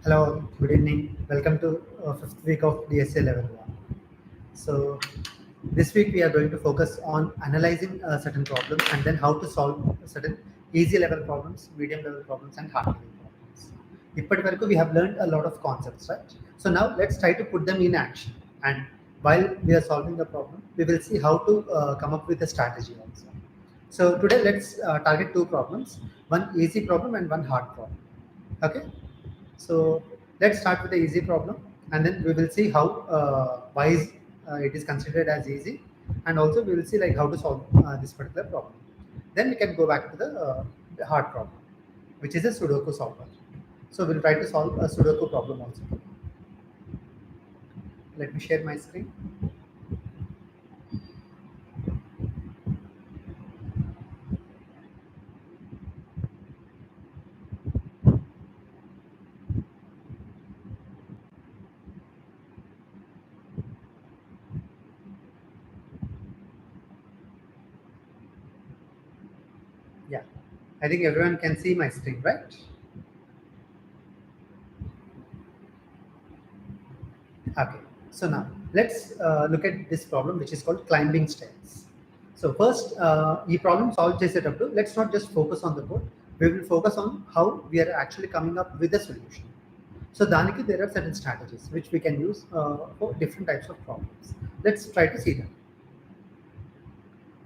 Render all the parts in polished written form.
Hello, good evening. Welcome to fifth week of DSA Level 1. So this week we are going to focus on analyzing certain problems and then how to solve certain easy level problems, medium level problems, and hard level problems. ఇప్పటి వరకు we have learned a lot of concepts, right? So now let's try to put them in action. And while we are solving the problem, we will see how to come up with a strategy also. So today let's target two problems, one easy problem and one hard problem. Okay. So let's start with the easy problem, and then we will see how why it is considered as easy, and also we will see like how to solve this particular problem. Then we can go back to the hard problem, which is a Sudoku solver. So we'll try to solve a Sudoku problem also. Let me share my screen. Yeah, I think everyone can see my screen, right? Okay, so now let's look at this problem, which is called climbing stairs. So first, ఈ problem solve చేసేటప్పుడు let's not just focus on the code. We will focus on how we are actually coming up with a solution. So దానికి there are certain strategies which we can use for different types of problems. Let's try to see them.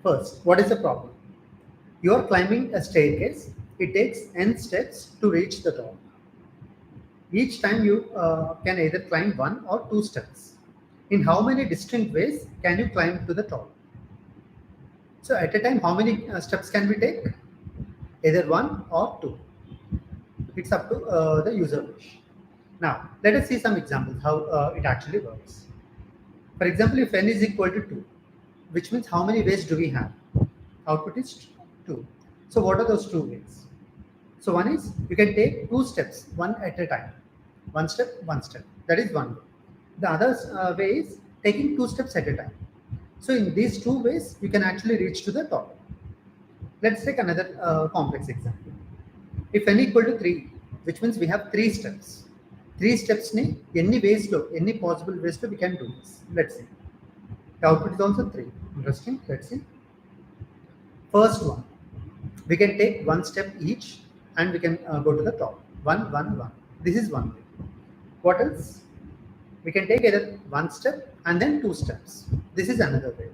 First, what is the problem? You are climbing a staircase. It takes n steps to reach the top. Each time you can either climb one or two steps. In how many distinct ways can you climb to the top? So at a time, how many steps can we take? Either one or two. It's up to the user wish. Now, let us see some examples how it actually works. For example, if n is equal to 2, which means how many ways do we have? Output is 2. So what are those two ways? So one is you can take two steps, one at a time. One step, one step. That is one way. The other way is taking two steps at a time. So in these two ways, you can actually reach to the top. Let's take another complex example. If n equal to 3, which means we have three steps. Three steps, any ways, any possible ways we can do this. Let's see. The output is also 3. Interesting. Let's see. First one, we can take one step each and we can go to the top. 1, 1, 1. This is one way. What else? We can take either one step and then two steps. This is another way.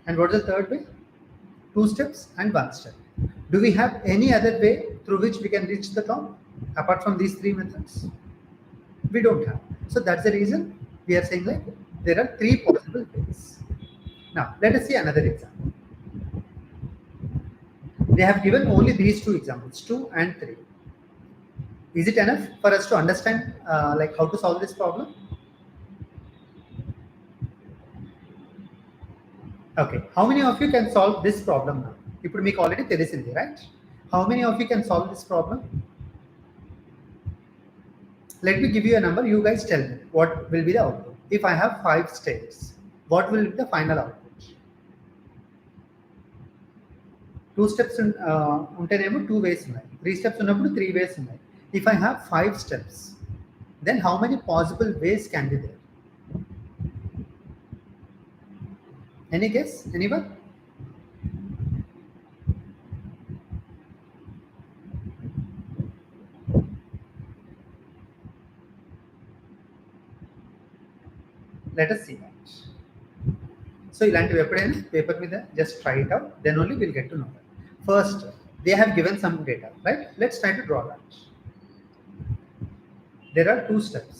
And what is the third way? Two steps and one step. Do we have any other way through which we can reach the top apart from these three methods? We don't have. So that's the reason we are saying like there are three possible ways. Now let us see another example. They have given only these two examples, 2 and 3. Is it enough for us to understand like how to solve this problem? Okay, how many of you can solve this problem now? ఇప్పుడు మీకు already తెలిసింది, right? How many of you can solve this problem? Let me give you a number. You guys tell me what will be the output. If I have 5 steps, what will be the final output? 2 steps ఉంటేనేమో 2 ways ఉన్నాయి. 3 steps ఉన్నప్పుడు 3 ways ఉన్నాయి. If I have 5 steps, then how many possible ways can be there? Any guess? Anyone? Let us see that. So ఇలాంటివి ఎప్పుడైనా paper మీద just try it out, then only we'll get to know that. First, they have given some data, right? Let's try to draw that. There are 2 steps,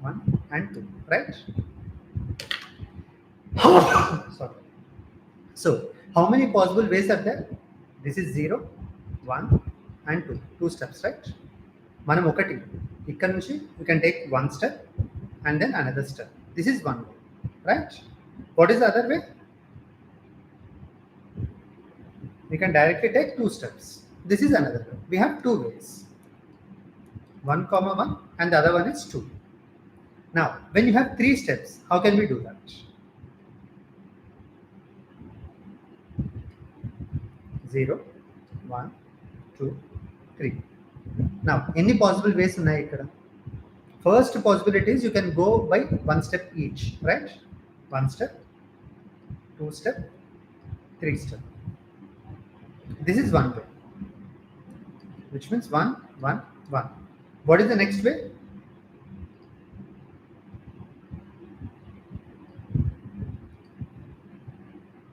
1 and 2, right? Sorry. So how many possible ways are there? This is 0, 1 and 2. 2 steps, right? మనం ఒకటి ఇక్కడ నుంచి you can take one step and then another step. This is one way, right? What is the other way? We can directly take 2 steps. This is another way. We have 2 ways. 1, 1 and the other one is 2. Now, when you have 3 steps, how can we do that? 0, 1, 2, 3. Now any possible ways ఉన్నాయి ఇక్కడ. First possibility is you can go by one step each, right? One step, two step, three step. This is one way, which means 1 1 1. What is the next way?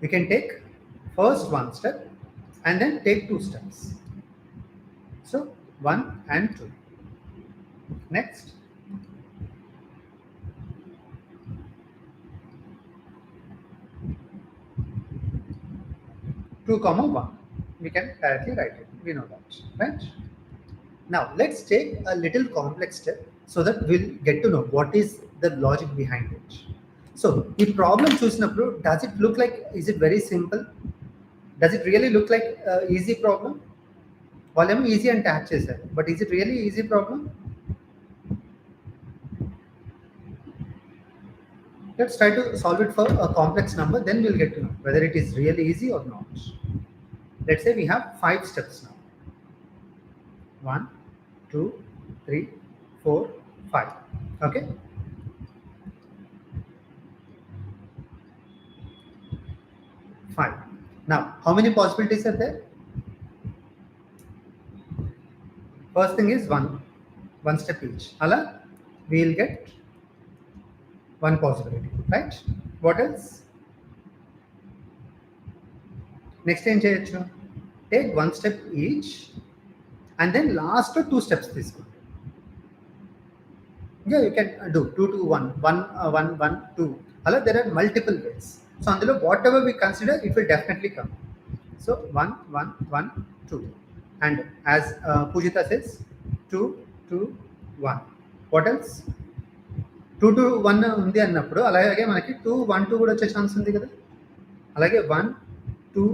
We can take first one step and then take two steps. So 1 and 2. Next, two comma 1. We can directly write it. We know that, right? Now let's take a little complex step so that we'll get to know what is the logic behind it. So the problem చూసినప్పుడు, does it look like, is it very simple? Does it really look like easy problem? వాళ్ళేమో easy అంటే add చేశారు, but is it really easy problem? Let's try to solve it for a complex number, then we'll get to know whether it is really easy or not. Let's say we have 5 steps now. 1 2 3 4 5. Okay, fine. Now how many possibilities are there? First thing is one step each. Ala we'll get one possibility, right? What else? Next ఏం చేయొచ్చు? Take one step each and then last 2 steps తీసుకోండి. Yeah, you can do 2 to 1 1 1 1 2. Ala there are multiple ways. So అందులో whatever we consider, it will definitely come. So 1 1 1 2, and as Pujita says 2 2 1. What else? 2 to 1 ఉంది అన్నప్పుడు అలాగే మనకి 2 1 2 కూడా వచ్చే chance ఉంది కదా. అలాగే 1 2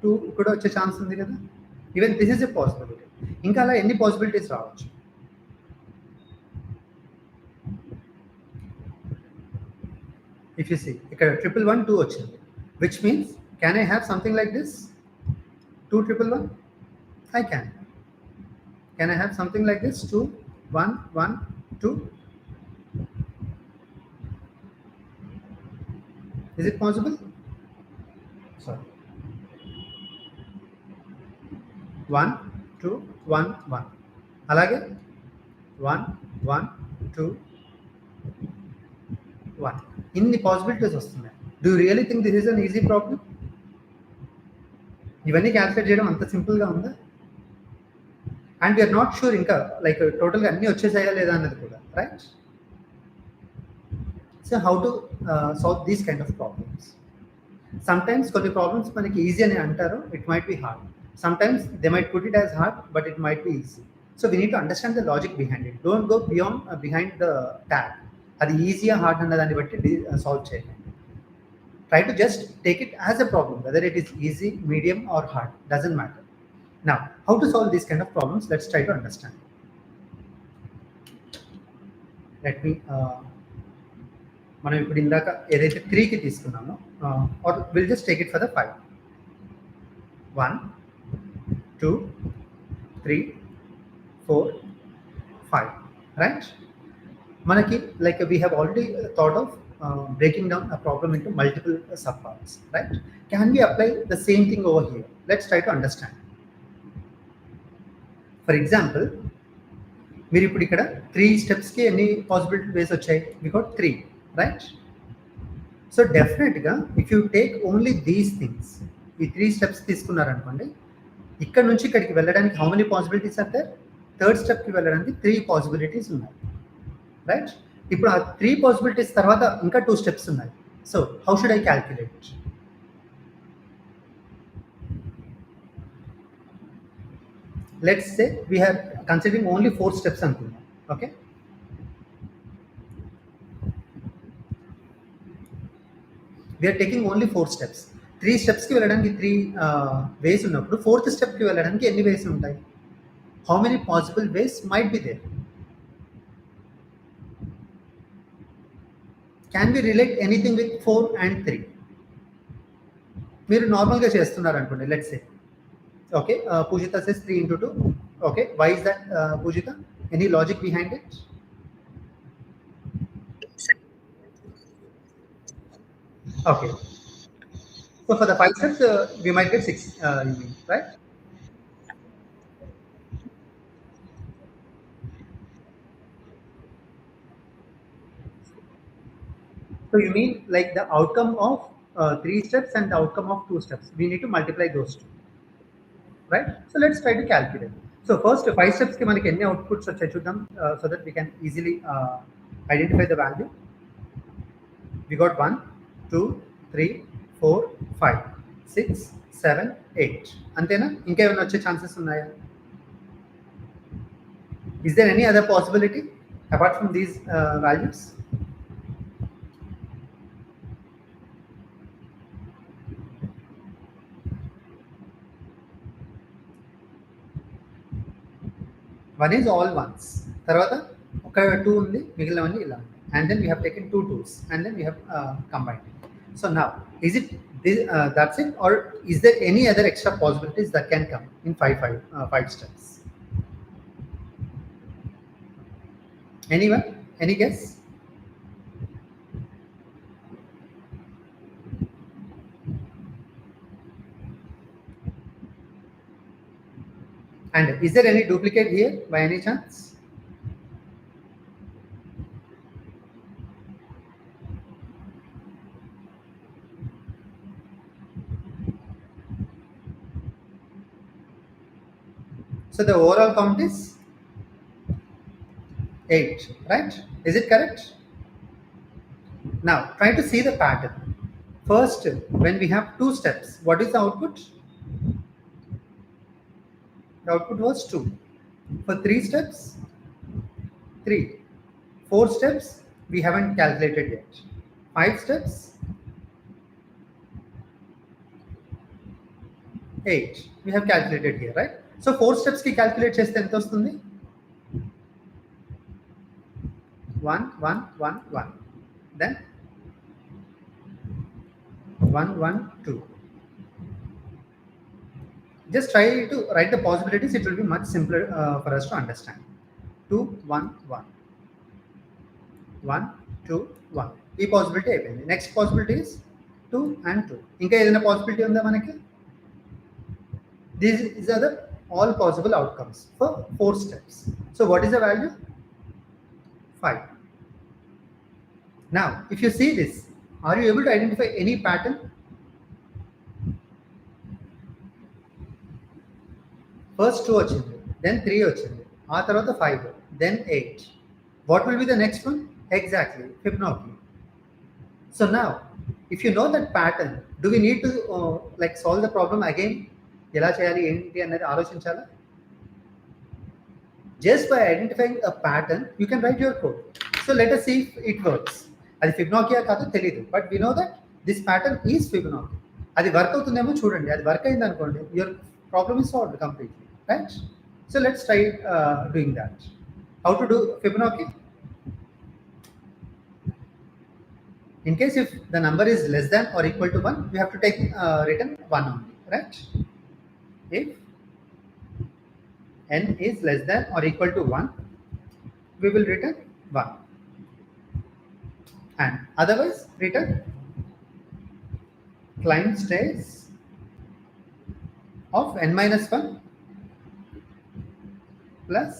2 కూడా వచ్చే ఛాన్స్ ఉంది కదా. Even this is a possibility. ఇంకా అలా ఎన్ని పాసిబిలిటీస్ రావచ్చు? If you see ఇక్కడ 1 1 2 వచ్చింది, which means can I have something like this? 2 1 1? I can. Can I have something like this? 2 1 1 2? Is it possible? Sorry. 1 2 1 1. అలాగే 1 1 2 1. ఇన్ని పాసిబిలిటీస్ వస్తున్నాయి. Do you really think this is an easy problem? ఇవన్నీ calculate చేయడం అంత సింపుల్గా ఉందా? And we are not sure ఇంకా like టోటల్గా అన్నీ వచ్చేసాయా లేదా అన్నది కూడా, right? So how to solve these kind of problems? Sometimes కొన్ని ప్రాబ్లమ్స్ మనకి ఈజీ అని అంటారు, it might be hard. Sometimes they might put it as hard, but it might be easy. So we need to understand the logic behind it. Don't go beyond behind the tag. అది ఈజీగా hard అన్న దాన్ని బట్టి solve చేయండి. Try to just take it as a problem, whether it is easy, medium or hard, doesn't matter. Now, how to solve these kind of problems? Let's try to understand. Let me మనం ఇప్పుడు ఇందాక ఏదైతే 3కి తీసుకున్నామో, or we'll just take it for the 5. 1 2 3 4 5, right? Manaki, like we have already thought of breaking down a problem into multiple subparts, right? Can we apply the same thing over here? Let's try to understand. For example, మీరు ఇప్పుడు ఇక్కడ 3 స్టెప్స్కి ఎన్ని possibility వేస్ వచ్చాయి? We got 3, right? So డెఫినెట్గా if you take only these things, ఈ 3 steps తీసుకున్నారనుకోండి, ఇక్కడ నుంచి ఇక్కడికి వెళ్ళడానికి how many possibilities are there? Third స్టెప్కి వెళ్ళడానికి 3 పాసిబిలిటీస్ ఉన్నాయి, రైట్? ఇప్పుడు ఆ 3 పాసిబిలిటీస్ తర్వాత ఇంకా 2 స్టెప్స్ ఉన్నాయి. So how should I calculate? Let's say we have considering only 4 steps అనుకుందాం. Okay, we are taking only 4 steps. 3 స్టెప్స్కి వెళ్ళడానికి 3 వేస్ ఉన్నప్పుడు 4th స్టెప్కి వెళ్ళడానికి ఎన్ని వేస్ ఉంటాయి? How many possible ways might be there? Can we relate anything with 4 and 3? మీరు నార్మల్గా చేస్తున్నారు అనుకోండి, let's say okay, Poojitha says 3 into 2 Okay, why is that, Pujita? Any logic behind it? Okay, so for the 5 steps, we might get six, you mean, right? So you mean like the outcome of 3 steps and the outcome of 2 steps. We need to multiply those two, right? So let's try to calculate. So first 5 steps ki manaki enni outputs vachayi chuddam, so that we can easily identify the value. We got 1, 2, 3, 4, 5, 6, 7, 8. Antena? Inka ఏమైనా వచ్చే chances ఉన్నాయా? Is there any other possibility apart from these values? One is all ones. తర్వాత ఒక 2 ఉంది, మిగిలినవన్నీ ఇలా. And then we have taken 2 twos and then we have combined it. So now, is it this, that's it, or is there any other extra possibilities that can come in 5 steps? Anyone? Any guess? And is there any duplicate here by any chance? So the overall count is 8, right? Is it correct? Now try to see the pattern. First, when we have 2 steps, what is the output? The output was 2. For 3 steps, 3. 4 steps, we haven't calculated yet. 5 steps, 8. We have calculated here, right? So 4 steps ki calculate cheste enta vastundi? 1, 1, 1, 1. Then 1, 1, 2. Just try to write the possibilities. It will be much simpler for us to understand. 2, 1, 1. 1, 2, 1. ఈ possibility అయిపోయింది. Next possibility is 2 and 2. ఇంకా ఏదైనా possibility ఉందా మనకి? These are the all possible outcomes for 4 steps. So what is the value? 5. Now, if you see this, are you able to identify any pattern? First 2 వచ్చింది, then 3 వచ్చింది, ఆ తర్వాత 5, then 8. What will be the next one? Exactly, Fibonacci. So now, if you know that pattern, do we need to like solve the problem again? ఎలా చేయాలి ఏంటి అనేది ఆలోచించాలా? Just by identifying a pattern, you can write your code. So let us see if it works. అది Fibonacci కాదో తెలియదు, but we know that this pattern is Fibonacci. అది work అవుతుందేమో చూడండి. అది వర్క్ అయింది అనుకోండి, your problem is solved completely, right? So let's try doing that. How to do Fibonacci? In case if the number is less than or equal to 1, we have to take written 1 only, right? If n is less than or equal to 1, we will return 1. And otherwise return climb stage of n minus 1 plus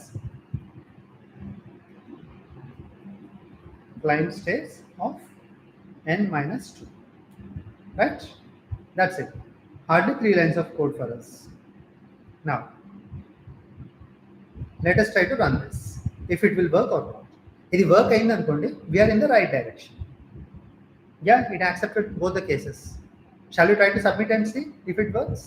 climb stage of n minus 2, right? That's it. Hardly 3 lines of code for us. Now let us try to run this, if it will work or not. If it work అయింది అనుకోండి, we are in the right direction. Yeah, it accepted both the cases. Shall we try to submit and see if it works?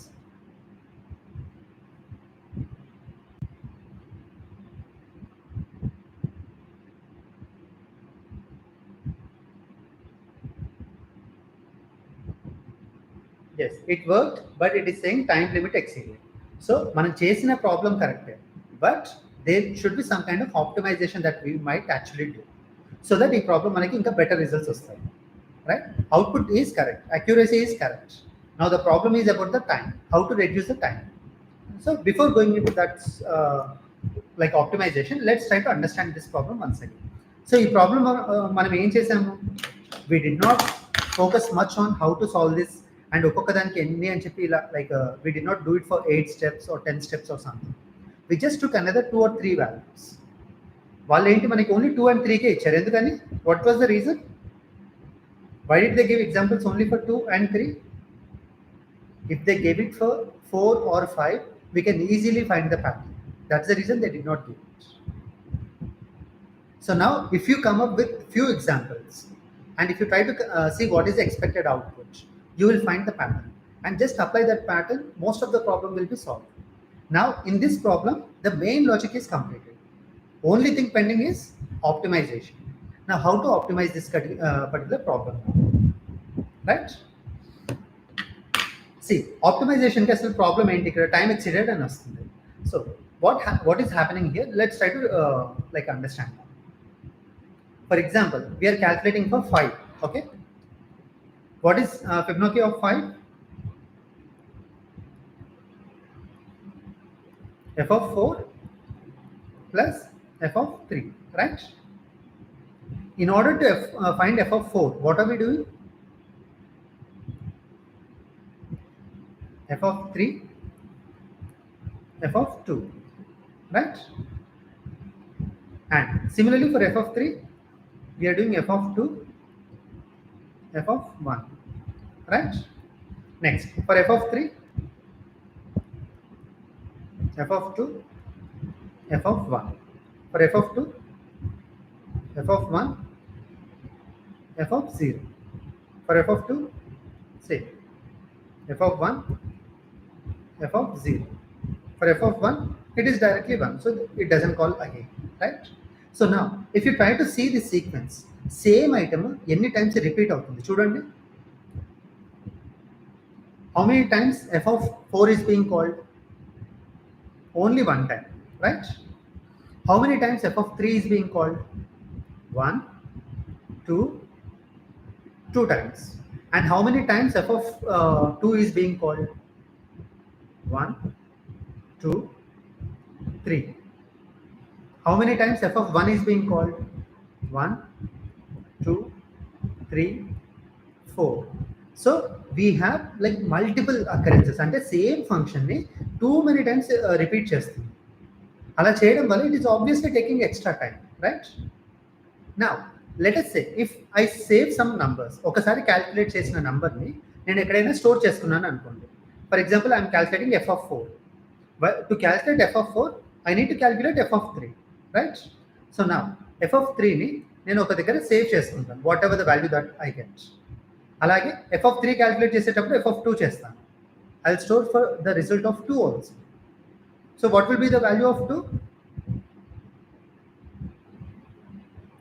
Yes, it worked, but it is saying time limit exceeded. So మనం చేసిన problem కరెక్టే, but there should be some kind of optimization that we might actually do, so that ఈ problem మనకి ఇంకా better results వస్తాయి, right? Output is correct, accuracy is correct. Now the problem is about the time, how to reduce the time. So before going into that like optimization, let's try to understand this problem once again. So ఈ problem మనం ఏం చేసాము, we did not focus much on how to solve this and ఒక్కొక్క దానికి ఎన్ని అని చెప్పి ఇలా like we did not do it for 8 steps or 10 steps or something. We just took another 2 or 3 values. వాళ్ళు ఏంటి మనకి ఓన్లీ 2 and 3 కే ఇచ్చారు. ఎందుకని? What was the reason? Why did they give examples only for 2 and 3? If they gave it for 4 or 5, we can easily find the pattern. That's the reason they did not give it. So now, if you come up with few examples, and if you try to see what is the expected output, you will find the pattern. And just apply that pattern, most of the problem will be solved. Now, in this problem, the main logic is completed. Only thing pending is optimization. Now, how to optimize this particular problem? Right? See, optimization ki asalu problem enti ikkada time exceeded అని వస్తుంది. So what is happening here? Let's try to like understand. For example, we are calculating for 5. Okay, what is Fibonacci of 5? F of 4 plus f of 3, right? In order to find f of 4, what are we doing? F of 3, f of 2, right? And similarly for f of 3, we are doing f of 2, f of 1, right? Next, for f of 3, f of 2, f of 1. For f of 2, f of 1, f of 0. For f of 2, same. F of 1, f of 0. For f of 1, it is directly 1, so it doesn't call again, right? So now, if you try to see this sequence, same item any times repeat అవుతుంది చూడండి. How many times f of 4 is being called? Only one time, right? How many times f of 3 is being called? 1, 2, 2 times. And how many times f of 2 is being called? 1, 2, 3. How many times f of 1 is being called? 1, 2, 3, 4. So we have like multiple occurrences and the same function ni too many times repeat చేస్తుంది. అలా చేయడం వల్ల it is obviously taking extra time, right? Now let us say if I save some numbers, ఒకసారి calculate చేసిన నంబర్ని నేను ఎక్కడైనా store చేసుకున్నాను అనుకోండి. For example, I am calculating f of 4. But to calculate f of 4, I need to calculate f of 3, right? So now f of 3 ని నేను ఒక దగ్గర సేవ్ చేసుకుంటాను, what ever the value that I get. అలాగే f of 3 calculate చేసేటప్పుడు f of 2 చేస్తాను. I'll store for the result of 2 also. So what will be the value of 2?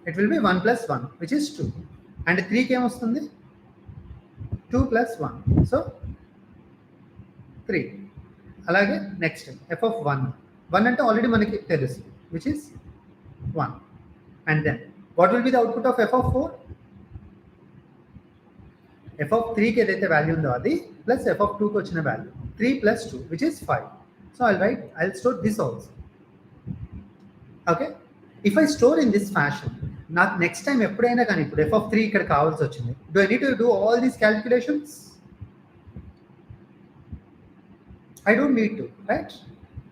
It will be 1 plus 1, which is 2. And 3 కి ఏమొస్తుంది? 2 plus 1. So 3. అలాగే next f of 1. 1 అంటే already మనకి తెలుసు, which is 1. And then what will be the output of f of 4? f of 3 కి ఏదైతే value ఉందో అది ప్లస్ f of 2 కి వచ్చిన value 3 plus 2, which is 5. So I'll store this also. Okay, if I store in this fashion, నాకు next time ఎప్పుడైనా కానీ ఇప్పుడు f of 3 ఇక్కడ కావాల్సి వచ్చింది, do I need to do all these calculations? I don't need to, right?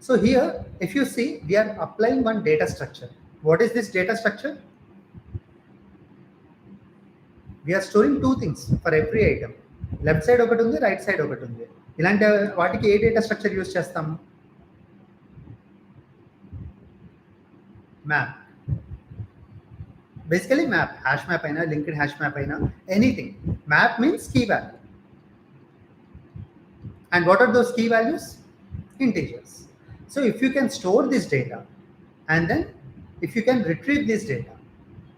So here, if you see, we are applying one data structure. What is this data structure? We are storing two things for every item. Left side ఒకటి ఉంది, right side ఒకటి ఉంది. ఇలాంటి వాటికి ఏ data structure use చేస్తాము? Map. Basically map, hash map అయినా, linked hash map అయినా, anything. Map means key value. And what are those key values? Integers. So if you can store this data and then if you can retrieve this data,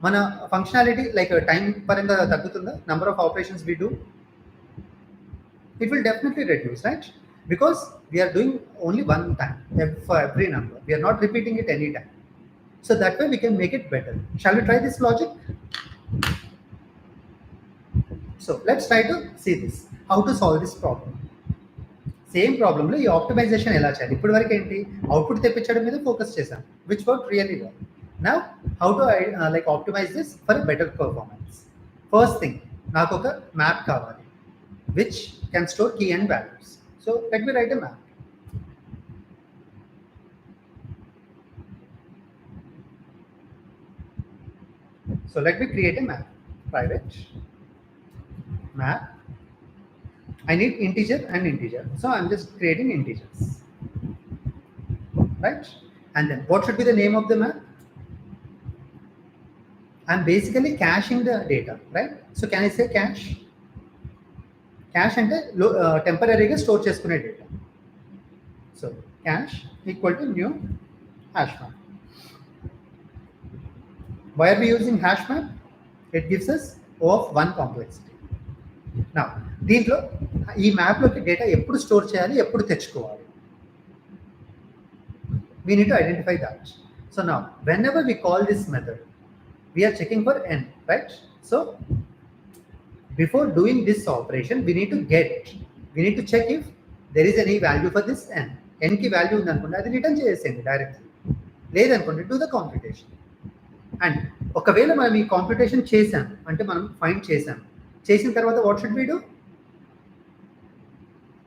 మన functionality like time పరంగా తగ్గుతుందా? Number of operations we do, it will definitely reduce, right? Because we are doing only one time for every number. We are not repeating it any time. So that way we can make it better. Shall we try this logic? So let's try to see this, how to solve this problem. Same ప్రాబ్లంలో ఈ optimisation ఎలా చేయాలి? ఇప్పటి వరకు ఏంటి, output తెప్పించడం మీద focus చేశాం, which work really well. Now how to like optimize this for better performance. First thing, నాకు ఒక మ్యాప్ కావాలి which can store key and values. So let me write a map. So let me create a map, private map. I need integer and integer, so I'm just creating integers, right? And then what should be the name of the map? I'm basically caching the data, right? So can I say cache? Cache ante temporary store cheskune data. So cache equal to new hash map. Why are we using hash map? It gives us O of 1 complexity. Now దీంట్లో ఈ మ్యాప్లోకి data ఎప్పుడు store చేయాలి, ఎప్పుడు తెచ్చుకోవాలి, we need to identify that. So now whenever we call this method, we are checking for n, right? So before doing this operation, we need to check if there is any value for this n. n ki value ఉంది అనుకోండి, అది return చేసేయండి directly. లేదనుకోండి, do the computation. And ఒకవేళ మనం ఈ కాంప్యూటేషన్ చేసాం అంటే మనం ఫైండ్ చేసిన తర్వాత what should we do?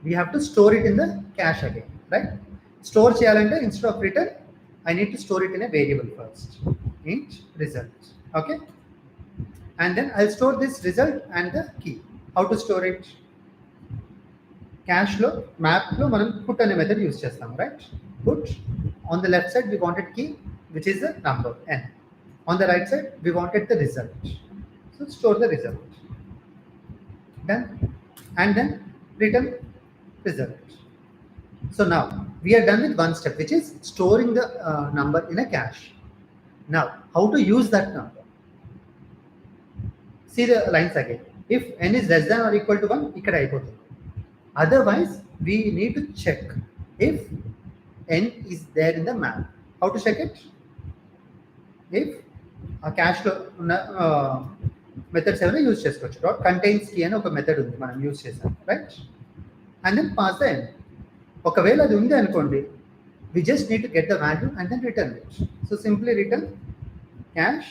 We have to store it in the cache again, right? Store చేయాలంటే instead of return, I need to store it in a variable first, int result. Okay, and then I'll store this result and the key. How to store it? Cache lo map lo manam put ane method use chestam, right? Put on the left side we wanted key, which is the number n. On the right side we wanted the result, so store the result. Done. And then return result. So now we are done with one step, which is storing the number in a cache. Now how to use that number? See the lines again. If n is less than or equal to 1, ikkada ayipotundi. Otherwise we need to check if n is there in the map. How to check it? If a cache lo unna methods evana use chesukochu. Dot contains key అని ఒక method ఉంది, మనం use చేసాం, right? And then pass the n. ఒకవేళ అది ఉంది అనుకోండి, we just need to get the value and then return it. So simply return cache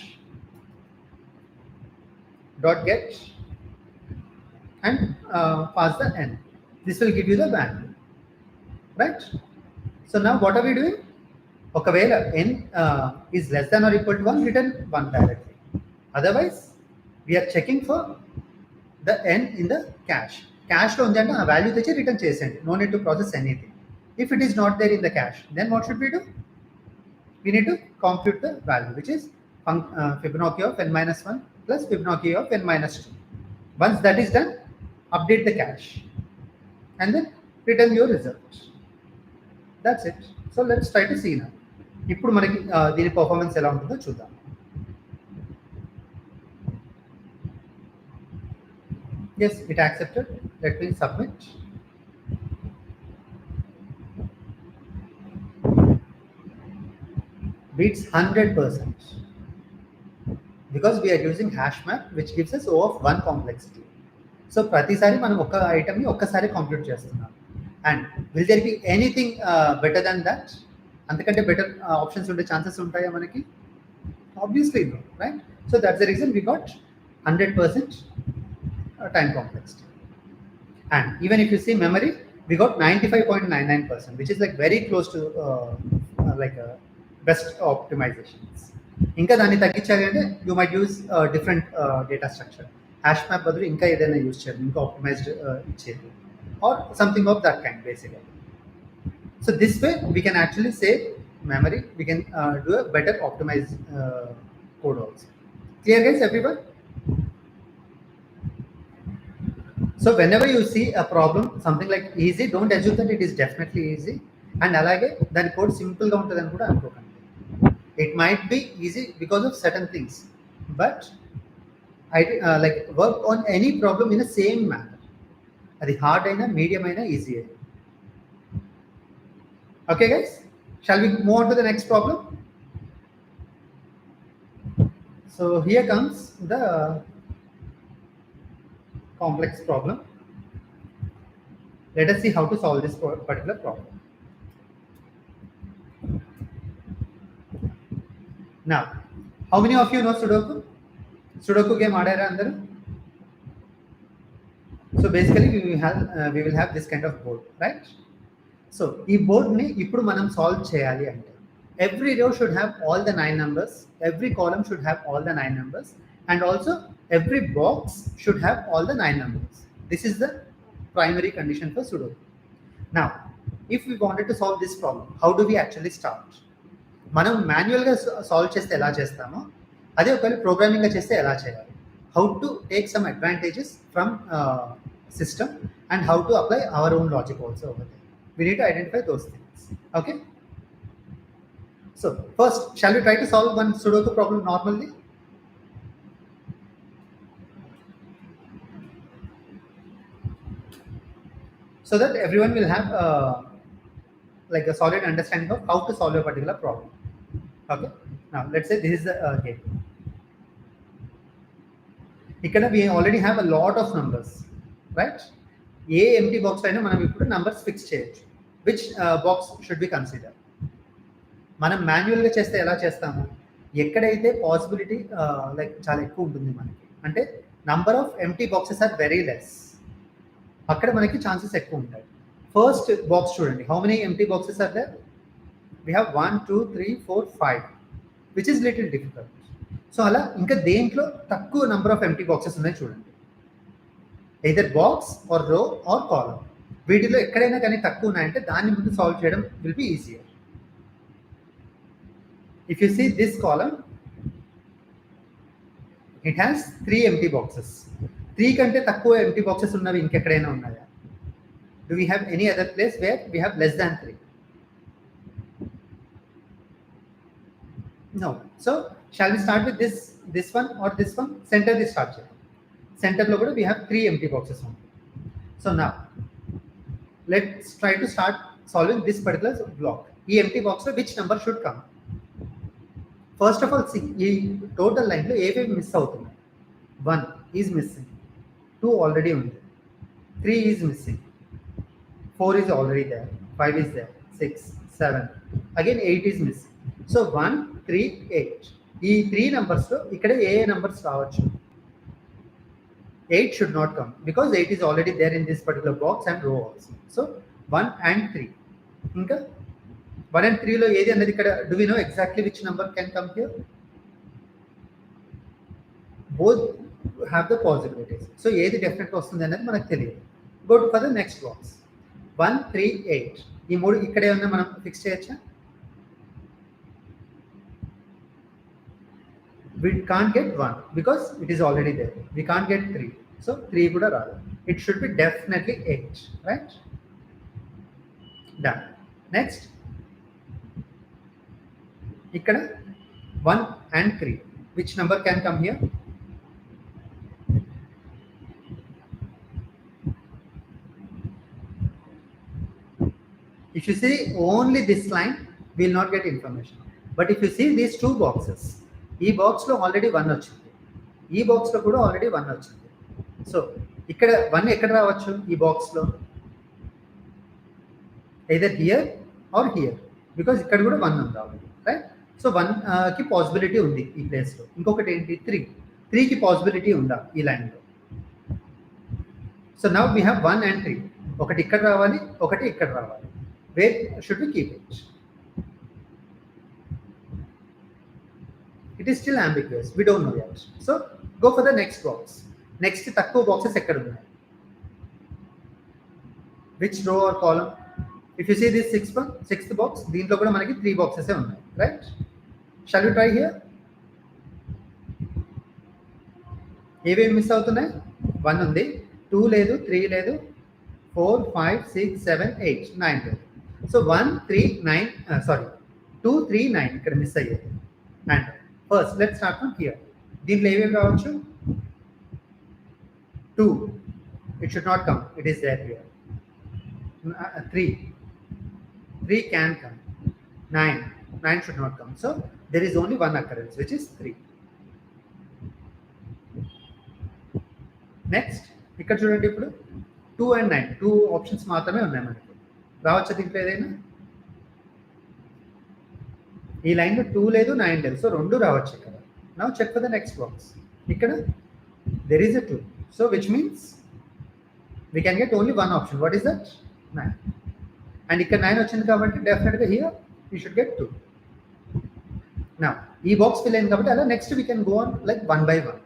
dot get and pass the n. This will give you the value, right? So now what are we doing? ఒకవేళ n is less than or equal to 1, return 1 directly. Otherwise we are checking for the n in the cache. Cache లో ఉంది అంటే ఆ value తెచ్చి return చేసేయండి, no need to process anything. If it is not there in the cache, then what should we do? We need to compute the value, which is Fibonacci of n minus 1 plus Fibonacci of n minus 2. Once that is done, update the cache and then return your result. That's it. So let's try to see now. ఇప్పుడు మనకి దీని performance ఎలా ఉంటుందో చూద్దాం. Yes, it accepted. Let me submit. Beats 100% because we are using hash map, which gives us O of 1 complexity. So ప్రతిసారి మనం ఒక ఐటమ్ని ఒక్కసారి కంప్యూట్ చేస్తున్నాం. And will there be anything better than that? అంతకంటే బెటర్ ఆప్షన్స్ ఉండే chances ఉంటాయా మనకి? Obviously no, right? So that's the reason we got 100% time complexity. And even if you see memory, we got 95.99%, which is like very close to like best optimizations. ఇంకా దాన్ని తగ్గించాలి అంటే you might use different data structure. Hash map బదులు ఇంకా ఏదైనా use చేయాలి, ఇంకా optimised ఇచ్చేది, or something of that kind basically. So this way we can actually save memory, we can do a better optimized code also. Clear guys, everyone? So whenever you see a problem, something like easy, don't assume that it is definitely easy. And alage then code simple ga untadani kuda anukokanడి. It might be easy because of certain things, but I like work on any problem in the same manner. Adi hard aina, medium aina, easy aina. Okay guys, shall we move on to the next problem? So here comes the complex problem. Let us see how to solve this particular problem. Now, how many of you know Sudoku? Sudoku game ఆడారా అందరూ? So basically we will have this kind of board, right? So ఈ board ని ఇప్పుడు మనం solve చేయాలి అంటే every row should have all the 9 numbers, every column should have all the 9 numbers, and also every box should have all the 9 numbers. This is the primary condition for Sudoku. Now, if we wanted to solve this problem, how do we actually start? మనం మాన్యువల్గా solve చేస్తే ఎలా చేస్తామో అదే ఒకవేళ ప్రోగ్రామింగ్గా చేస్తే ఎలా చేయాలి, how to take some advantages from system and how to apply our own logic also over there. We need to identify those things. Okay, so first shall we try to solve one Sudoku problem normally? So that everyone will have like a solid understanding of how to solve a particular problem. Okay, now let's say this is the game. Here we already have a lot of numbers, right? A empty box అయినా మనం ఇప్పుడు numbers fix చేయొచ్చు. Which box should be consider? మనం మాన్యువల్గా చేస్తే ఎలా చేస్తాము, ఎక్కడైతే పాసిబిలిటీ లైక్ చాలా ఎక్కువ ఉంటుంది మనకి, అంటే number of empty boxes are very less, అక్కడ మనకి ఛాన్సెస్ ఎక్కువ ఉంటాయి. ఫస్ట్ బాక్స్ చూడండి, how many empty boxes are there? We have 1 2 3 4 5, which is little difficult. So అలా ఇంకా దేంట్లో తక్కువ నెంబర్ ఆఫ్ ఎంటీ బాక్సెస్ ఉన్నాయి చూడండి, either box or row or column. వీటిలో ఎక్కడైనా కానీ తక్కువ ఉన్నాయంటే దాన్ని ముందు సాల్వ్ చేయడం will be easier. If you see this column, it has 3 empty boxes. 3 కంటే తక్కువ ఎంటీ బాక్సెస్ ఉన్నవి ఇంకెక్కడైనా ఉన్నాయా? Do we have any other place where we have less than 3? No. So shall we start with this one or this one? Center this start check. Center lo kuda we have 3 empty boxes on. So now let's try to start solving this particular block. E empty box lo which number should come? First of all, see ee total line lo ఏవేవి miss అవుతున్నాయి. 1 is missing, 2 already undi, 3 is missing, 4 is already there, 5 is there, 6 7, again 8 is missing. So 1 3 8, ఈ 3 numbers లో ఇక్కడ ఏ numbers రావచ్చు? 8 should not come because 8 is already there in this particular box and row also. So 1 and 3, ఇంకా 1 and 3 లో ఏది అనేది ఇక్కడ, do we know exactly which number can come here? Both have the possibilities. So ఏది definite గా వస్తుంది అనేది మనకు తెలియదు. Go for the next box. 1 3 8, ఈ మూడు ఇక్కడ ఏమన్నా మనం ఫిక్స్ చేయొచ్చా? We can't get 1 because it is already there. We can't get 3, so 3 kuda raadu. It should be definitely 8, right? Done. Next, ikkada 1 and 3, which number can come here? If you see only this line, we will not get information. But if you see these two boxes, ఈ బాక్స్లో already 1 వచ్చింది, ఈ బాక్స్లో కూడా already 1 వచ్చింది. So ఇక్కడ 1 ఎక్కడ రావచ్చు? ఈ బాక్స్లో either here or here, because ఇక్కడ కూడా 1 ఉంది ఆల్రెడీ, రైట్? సో 1కి పాసిబిలిటీ ఉంది ఈ ప్లేస్లో. ఇంకొకటి ఏంటి? 3కి పాసిబిలిటీ ఉందా ఈ లైన్లో? So now we have 1 and 3. ఒకటి ఇక్కడ రావాలి, ఒకటి ఇక్కడ రావాలి. Where should we keep it? It is still ambiguous. We don't know yet. So go for the next box. Next తక్కువ బాక్సెస్ ఎక్కడ ఉన్నాయి? Which row or column? If you see this sixth box, దీంట్లో కూడా మనకి 3 boxes ఉన్నాయి, right? Shall we try here? ఏవేవి miss అవుతున్నాయి? 1 ఉంది, 2 లేదు, 3 లేదు, 4 5 6 7 8 9 లేదు. So 1 3 9 2 3 9 ఇక్కడ మిస్ అయ్యేది. And first let's start from here. దీంట్లో ఏమేమి రావచ్చు? 2, it should not come, it is there here. 3 can come. 9 should not come. So there is only one occurrence, which is 3. Next, ఇక్కడ చూడండి, ఇప్పుడు 2 and 9 2 ఆప్షన్స్ మాత్రమే ఉన్నాయి మనకి. రావచ్చా దీంట్లో ఏదైనా? ఈ లైన్లో 2 లేదు 9 లేదు, సో 2 రావచ్చు ఇక్కడ. Now check for the next box. ఇక్కడ there is a 2, so which means we can get only one option. What is that? 9. And ఇక్కడ 9 వచ్చింది కాబట్టి డెఫినెట్గా here we should get 2. Now ఈ బాక్స్ ఫిల్ అయింది కాబట్టి అలా next we can go on like one by one.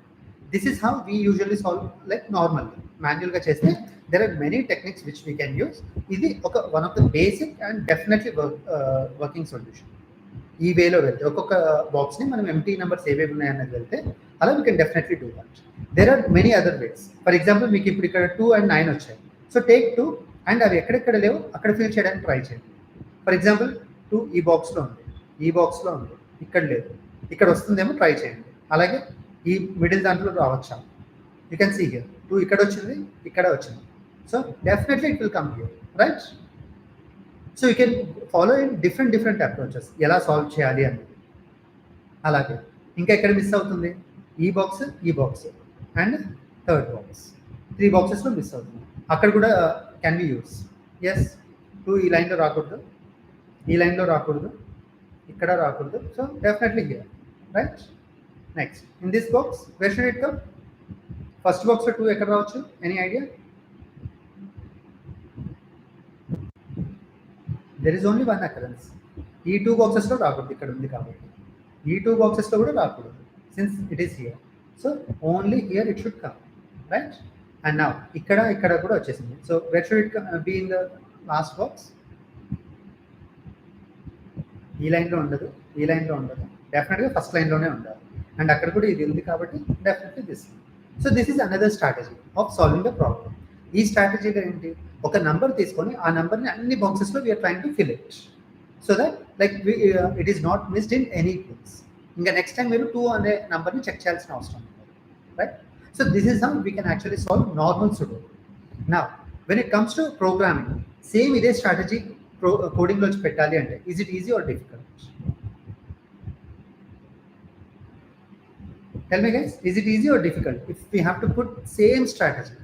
This is how we usually solve like normally. మాన్యువల్గా చేస్తే there are many techniques which we can use. ఇది ఒక one of the basic and definitely working solution. ఈ వేలో వెళ్తే ఒక్కొక్క బాక్స్ని మనం ఎంటీ నెంబర్స్ ఏవేవి ఉన్నాయన్నది వెళ్తే అలా we can definitely do that. There are many other ways. For example మీకు ఇప్పుడు ఇక్కడ 2 and 9 వచ్చాయి, సో టేక్ 2 అండ్ అవి ఎక్కడెక్కడ లేవు అక్కడ ఫిల్ చేయడానికి ట్రై చేయండి. ఫర్ ఎగ్జాంపుల్ 2 ఈ బాక్స్లో ఉంది, ఈ బాక్స్లో ఉంది, ఇక్కడ లేదు, ఇక్కడ వస్తుందేమో ట్రై చేయండి. అలాగే ఈ మిడిల్ దాంట్లో రావచ్చా? యూ కెన్ సీ హియర్ 2 ఇక్కడ వచ్చింది, ఇక్కడ వచ్చింది, so definitely it will come here, right? So you can follow in different approaches ఎలా సాల్వ్ చేయాలి అని. అలాగే ఇంకా ఎక్కడ మిస్ అవుతుంది? ఈ బాక్స్ అండ్ థర్డ్ బాక్స్, 3 బాక్సెస్లో మిస్ అవుతుంది. అక్కడ కూడా క్యాన్ బి యూస్. ఎస్ 2 ఈ లైన్లో రాకూడదు, ఈ లైన్లో రాకూడదు, ఇక్కడ రాకూడదు, so definitely here, right? Next in this box wear should it come? First బాక్స్లో 2 ఎక్కడ రావచ్చు? Any idea? There is only one occurrence. ఈ 2 బాక్సెస్లో రాకూడదు, ఇక్కడ ఉంది కాబట్టి. ఈ 2 బాక్సెస్లో కూడా రాకూడదు since it is here, so only here it should come, right? And now ఇక్కడ కూడా వచ్చేసింది. So where should it be in the last box? ఈ లైన్లో ఉండదు, ఈ లైన్లో ఉండదు, డెఫినెట్గా ఫస్ట్ లైన్లోనే ఉండాలి. అండ్ అక్కడ కూడా ఇది ఉంది కాబట్టి definitely this. So this is another strategy of solving the problem. ఈ స్ట్రాటజీలో ఏంటి? ఒక నంబర్ తీసుకొని ఆ నంబర్ని అన్ని బాక్సెస్లో we are trying to fill it so that like it is not missed in any place. ఇంకా నెక్స్ట్ టైం మీరు 2 అనే నంబర్ని చెక్ చేయాల్సిన అవసరం ఉంది, right? So this is how we can actually solve normal sudoku. Now when it comes to programming, same ఇదే strategy కోడింగ్లో పెట్టాలి అంటే is it easy or difficult? Tell me guys, is it easy or difficult if we have to put same strategy?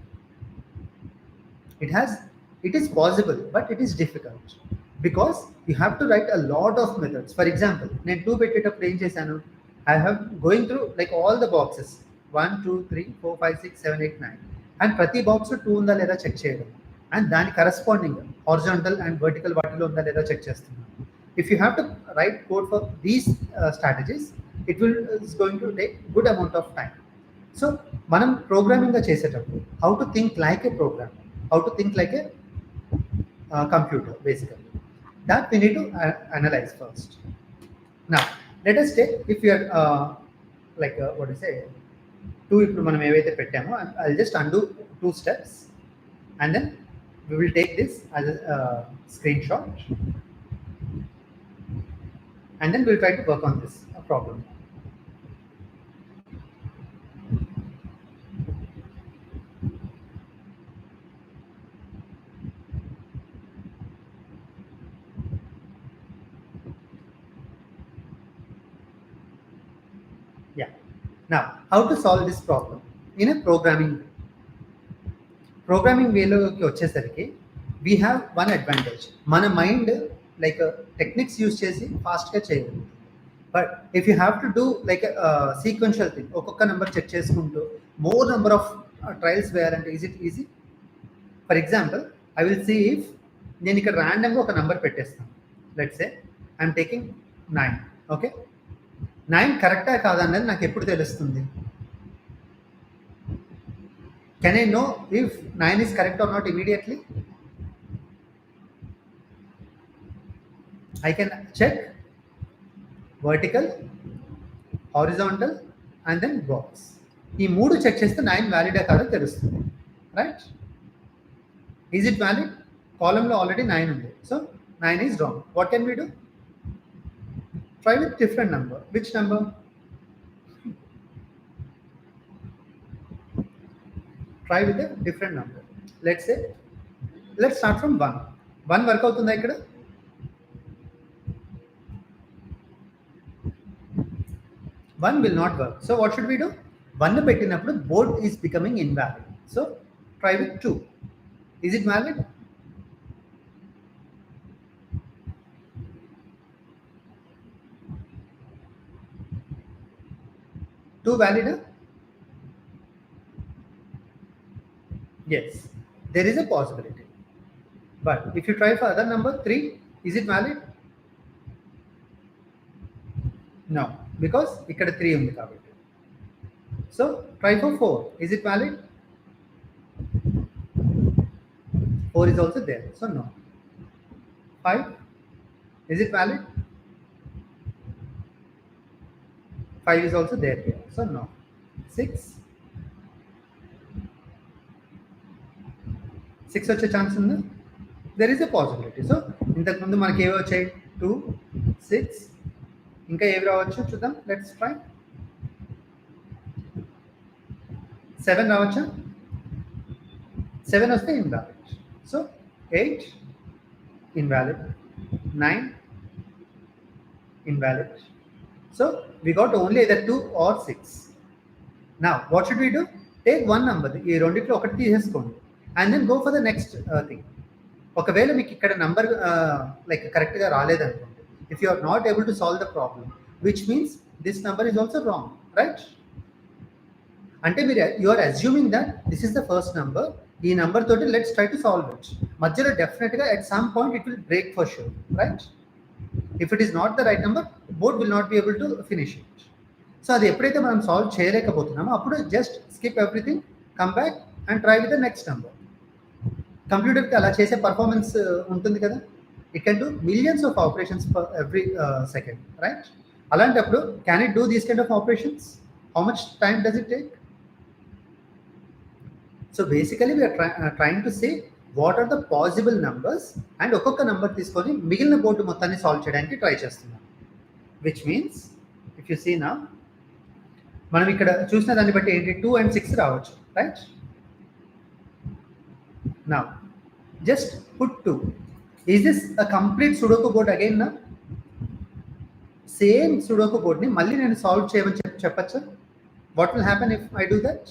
It is possible, but it is difficult because you have to write a lot of methods. For example, నేను 2 పెట్టేటప్పుడు ఏం చేశాను? I have going through like all the boxes 1 2 3 4 5 6 7 8 9 and ప్రతి box 2 ఉందా లేదా check చేయడం, and దాని corresponding horizontal and vertical వాటిలో ఉందా లేదా చెక్ చేస్తున్నాను. If you have to write code for these strategies, it is going to take good amount of time. So మనం ప్రోగ్రామింగ్గా చేసేటప్పుడు how to think like a program, how to think like a computer basically, that we need to analyze first. Now let us take, if you are like what do you say, 2 ఇప్పుడు మనం ఏవైతే పెట్టామో I'll just undo 2 steps and then we will take this as a screenshot and then we'll try to work on this problem. Yeah. Now, how to solve this problem in a programming way? Programming వేలోకి వచ్చేసరికి we have one advantage. మన mind like techniques use చేసి ఫాస్ట్గా చేయగలుగుతుంది. But if you have to do like sequential thing, ఒక్కొక్క number check చేసుకుంటూ more number of trials వేయాలంటే is it easy? For example I will see if నేను ఇక్కడ ర్యాండమ్గా ఒక నెంబర్ పెట్టేస్తాను. Let's say I'm taking 9. Okay, 9 కరెక్టా కాదన్నది నాకు ఎప్పుడు తెలుస్తుంది? Can I know if 9 is correct or not immediately? I can check vertical, horizontal and then box. ఈ 3 చెక్ చేస్తే 9 వ్యాలిడ్ కాదో తెలుస్తుంది, రైట్? Is it valid? కాలంలో ఆల్రెడీ 9 ఉంది, so 9 is wrong. What can we do? Try with different number. Which number? Try with a different number. Let's say, let's start from 1. 1 work అవుతుందా ఇక్కడ? 1 will not work. So what should we do? 1 పెట్టినప్పుడు both is becoming invalid. So try with 2. Is it valid? Two valid? Yes, there is a possibility. But if you try for other number 3, is it valid? No, because ఇక్కడ 3 ఉంది కాబట్టి. So try for 4. Is it valid? 4 is also there. So no. 5. Is it valid? 5 is also there here. So no. 6. 6 వచ్చే chance ఉందా? There is a possibility. So ఇంతకుముందు మనకి ఏవి వచ్చాయి? 2, 6. ఇంకా ఏవి రావచ్చు చూద్దాం. Let's try. 7 రావచ్చా? 7 వస్తే invalid. So 8 invalid. 9 invalid. So we got only either 2 or 6. Now what should we do? Take one number. ఈ రెండిట్లో ఒకటి తీసేసుకోండి and then go for the next thing. ఒకవేళ మీకు ఇక్కడ నంబర్ లైక్ కరెక్ట్గా రాలేదనుకోండి, if you are not able to solve the problem, which means this number is also wrong, right? అంటే మీరు you are assuming that this is the first number, ఈ number తోటి let's try to solve it. మధ్యలో డెఫినెట్గా at some point it will break for sure, right? If it is not the right number, both will not be able to finish it. So అది ఎప్పుడైతే మనం solve చేయలేకపోతున్నామో అప్పుడు just skip everything, come back and try with the next number. కంప్యూటర్కి అలా చేసే performance ఉంటుంది కదా, it can do millions of operations for every second, right? అలాంటప్పుడు can it do these kind of operations? How much time does it take? So basically we are trying to say what are the possible numbers and ఒక్కొక్క నెంబర్ తీసుకొని మిగిలిన board మొత్తాన్ని solve చేయడానికి try చేస్తున్నాం. Which means if you see నా, మనం ఇక్కడ చూసిన దాన్ని బట్టి ఏంటి, 2 and 6 రావచ్చు, right? Now just put 2. Is this a complete Sudoku board again now? Same Sudoku board ni malli nenu solve cheyamani cheppacha? What will happen if I do that?